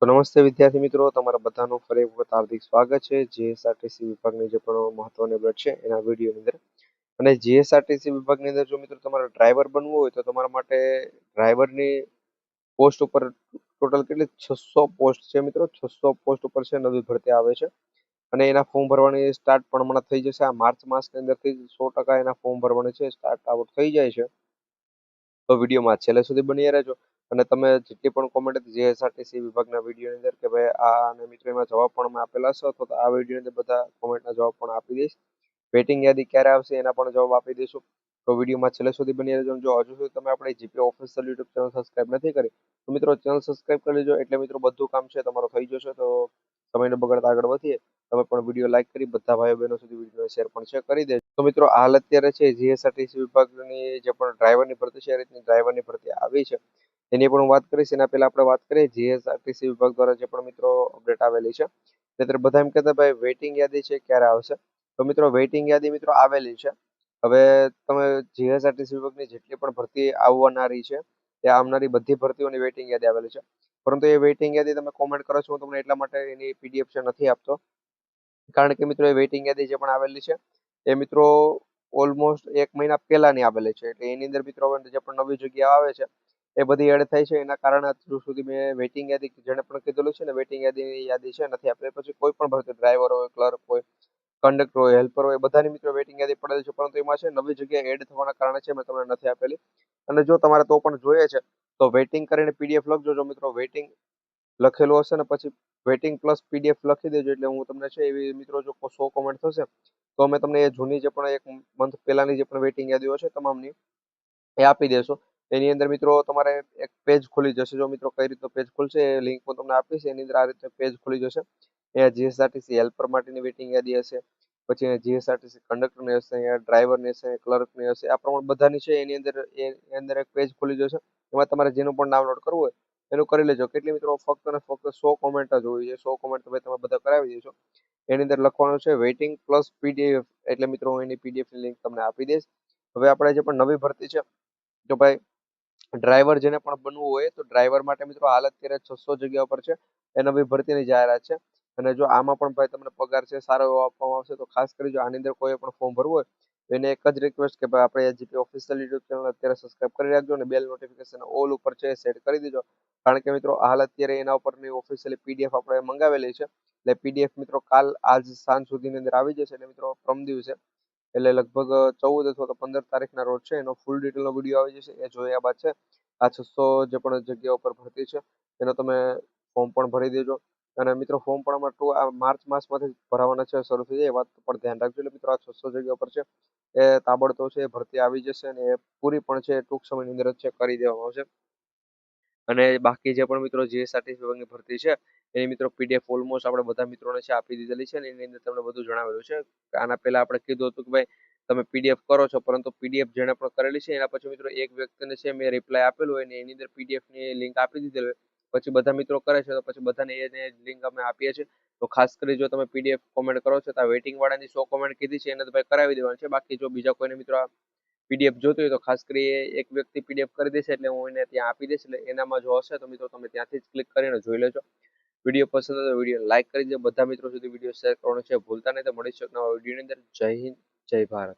તો નમસ્તે વિદ્યાર્થી મિત્રો, તમારા બધાનું ફરી એક વખત હાર્દિક સ્વાગત છે જીએસઆરટીસી વિભાગની જે પણ મહત્વની અપડેટ છે એના વિડીયોની અંદર. અને જીએસઆરટીસી વિભાગની અંદર જો મિત્રો તમારે ડ્રાઈવર બનવું હોય તો તમારા માટે ડ્રાઈવરની પોસ્ટ ઉપર ટોટલ કેટલી 600 પોસ્ટ છે મિત્રો. 600 પોસ્ટ ઉપર છે, નવી ભરતી આવે છે. અને એના ફોર્મ ભરવાની સ્ટાર્ટ પણ હમણાં થઈ જશે. આ માર્ચ માસની અંદરથી 100% એના ફોર્મ ભરવાની છે, સ્ટાર્ટ આઉટ થઈ જાય છે. તો વિડીયોમાં છેલ્લે સુધી બની રહેજો. અને તમે જેટલી પણ કોમેન્ટ જીએસઆરટીસી વિભાગના વિડીયોની અંદર કે ભાઈ આ અને મિત્રો એમાં જવાબ પણ મેં આપેલા છે, તો આ વિડીયોની અંદર બધા કોમેન્ટના જવાબ પણ આપી દઈશ. વેટિંગ યાદી ક્યારે આવશે એના પણ જવાબ આપી દઈશું. તો વિડીયોમાં છેલ્લે સુધી બની રહેજો. જો હજુ સુધી તમે આપણે GP official YouTube channel subscribe નથી કરી તો મિત્રો ચેનલ સબસ્ક્રાઇબ કરી લેજો, એટલે મિત્રો બધું કામ છે તમારું થઈ જશે. તો સમયને બગાડતા આગળ વધીએ. તમે પણ વિડીયો લાઈક કરી બધા ભાઈઓ બહેનો સુધી વિડીયો શેર પણ છે કરી દેજો. તો મિત્રો હાલ અત્યારે છે જીએસઆરટીસી વિભાગની જે પણ ડ્રાઈવરની ભરતી છે, એ રીતની ડ્રાઈવરની ભરતી આવી છે એની પણ હું વાત કરીશ. એના પહેલા આપણે વાત કરીએ જીએસઆરટીસી વિભાગ દ્વારા જે પણ મિત્રો અપડેટ આવેલી છે. ત્યારે બધા એમ કહેતા ભાઈ વેઇટિંગ યાદી છે ક્યારે આવશે. તો મિત્રો વેઇટિંગ યાદી મિત્રો આવેલી છે. હવે તમે જીએસઆરટીસી વિભાગની જેટલી પણ ભરતી આવનારી છે તે આવનારી બધી ભરતીઓની વેઇટિંગ યાદી આવેલી છે. પરંતુ એ વેઇટિંગ યાદી તમે કોમેન્ટ કરો છો, હું તમને એટલા માટે એની પીડીએફ છે નથી આપતો, કારણ કે મિત્રો એ વેઇટિંગ યાદી જે પણ આવેલી છે એ મિત્રો ઓલમોસ્ટ 1 મહિના પહેલાની આવેલી છે. એટલે એની અંદર મિત્રો જે પણ નવી જગ્યા આવે છે એ બધી એડ થાય છે. એના કારણે હજુ સુધી મેં વેઇટિંગ યાદી જેને પણ કીધેલું છે ને વેઇટિંગ યાદીની યાદી છે નથી આપેલી. પછી કોઈ પણ ભરતી ડ્રાઈવર હોય, ક્લર્ક હોય, કંડક્ટર હોય, હેલ્પર હોય, બધાની મિત્રો વેઇટિંગ યાદી પડેલી છે. પરંતુ એમાં છે નવી જગ્યા એડ થવાના કારણે છે મેં તમને નથી આપેલી. અને જો તમારે તો પણ જોઈએ છે તો વેઇટિંગ કરીને પીડીએફ લખજો. જો મિત્રો વેઇટિંગ લખેલું હશે ને પછી વેઇટિંગ પ્લસ પીડીએફ લખી દેજો, એટલે હું તમને છે એવી મિત્રો જો 100 કોમેન્ટ થશે તો અમે તમને એ જૂની જે પણ 1 મંથ પહેલાની જે પણ વેઇટિંગ યાદીઓ છે તમામની એ આપી દેશો. એની અંદર મિત્રો તમારે એક પેજ ખુલી જશે. જો મિત્રો કઈ રીતનો પેજ ખુલશે એ લિંક હું તમને આપીશ. એની અંદર આ રીતે પેજ ખુલી જશે. અહીંયા જીએસઆરટીસી હેલ્પર માટેની વેઇટિંગ યાદી હશે, પછી અહીંયા જીએસઆરટીસી કંડક્ટરની હશે, અહીંયા ડ્રાઈવરની હશે, ક્લર્કની હશે, આ પ્રમાણે બધાની છે. એની અંદર એની અંદર એક પેજ ખુલી જશે. એમાં તમારે જેનું પણ ડાઉનલોડ કરવું હોય એનું કરી લેજો. કેટલી મિત્રો ફક્ત ને ફક્ત 100 કોમેન્ટ જ હોવી જોઈએ. 100 કોમેન્ટ તમે બધા કરાવી દેશો. એની અંદર લખવાનું છે વેઇટિંગ પ્લસ પીડીએફ, એટલે મિત્રો હું એની પીડીએફ ની લિંક તમને આપી દઈશ. હવે આપણે જે પણ નવી ભરતી છે તો ભાઈ ડ્રાઈવર જેને પણ બનવું હોય તો ડ્રાઈવર માટે મિત્રો હાલ અત્યારે 600 જગ્યા ઉપર છે એ નવી ભરતીની જાહેરાત છે. અને જો આમાં પણ ભાઈ તમને પગાર છે સારો એવો આપવામાં આવશે. તો ખાસ કરી જો આની અંદર કોઈ પણ ફોર્મ ભરવું હોય તો એને એક જ રિક્વેસ્ટ કે ભાઈ આપણે જીપી ઓફિશિયલ યુટ્યુબ ચેનલ અત્યારે સબસ્ક્રાઇબ કરી રાખજો અને બેલ નોટિફિકેશન ઓલ ઉપર છે સેટ કરી દેજો. કારણ કે મિત્રો હાલ અત્યારે એના ઉપરની ઓફિશિયલી પીડીએફ આપણે મંગાવેલી છે. એટલે પીડીએફ મિત્રો કાલ આજ સાંજ સુધીની અંદર આવી જશે. એટલે મિત્રો પ્રમ દિવસે એટલે લગભગ 14 અથવા તો 15 તારીખના રોજ છે એનો ફૂલ ડિટેલનો વિડીયો આવી જશે. એ જોયા બાદ છે આ 600 જે પણ જગ્યા ઉપર ભરતી છે એનો તમે ફોર્મ પણ ભરી દેજો. અને મિત્રો ફોર્મ પણ અમારે આ માર્ચ માસમાંથી ભરાવાના છે, શરૂ થઈ જાય એ વાત પર ધ્યાન રાખજો. એટલે મિત્રો આ 600 જગ્યા ઉપર છે એ તાબડતોબ છે ભરતી આવી જશે અને એ પૂરી પણ છે ટૂંક સમયની અંદર જ છે કરી દેવામાં આવશે. અને બાકી જે પણ મિત્રો જીએસઆરટીસી વિભાગની ભરતી છે એની મિત્રો પીડીએફ ઓલમોસ્ટ આપણે બધા મિત્રોને છે આપી દીધેલી છે. અને એની અંદર તમને બધું જણાવેલું છે. આના પહેલા આપણે કીધું હતું કે ભાઈ તમે પીડીએફ કરો છો, પરંતુ પીડીએફ જેને પણ કરેલી છે એના પછી મિત્રો એક વ્યક્તિને છે મેં રિપ્લાય આપેલું હોય ને એની અંદર પીડીએફ ની લિંક આપી દીધેલી હોય, પછી બધા મિત્રો કરે છે તો પછી બધાને એને લિંક અમે આપીએ છીએ. તો ખાસ કરી જો તમે પીડીએફ કોમેન્ટ કરો છો તો આ વેઇટિંગ વાળાની 100 કોમેન્ટ કીધી છે એને તો ભાઈ કરાવી દેવાની છે. બાકી જો બીજા કોઈને મિત્રો પીડીએફ જોતી હોય તો ખાસ કરી એક વ્યક્તિ પીડીએફ કરી દેશે એટલે હું એને ત્યાં આપી દઈશ. એટલે એનામાં જો હશે તો મિત્રો તમે ત્યાંથી જ ક્લિક કરીને જોઈ લેજો. વિડીયો પસંદ હોય તો વિડીયો લાઈક કરી દો. બધા મિત્રો સુધી વિડીયો શેર કરવાનો છે ભૂલતા નહીં. તો મળીશું નવા વિડીયોની અંદર. જય હિન્દ, જય ભારત.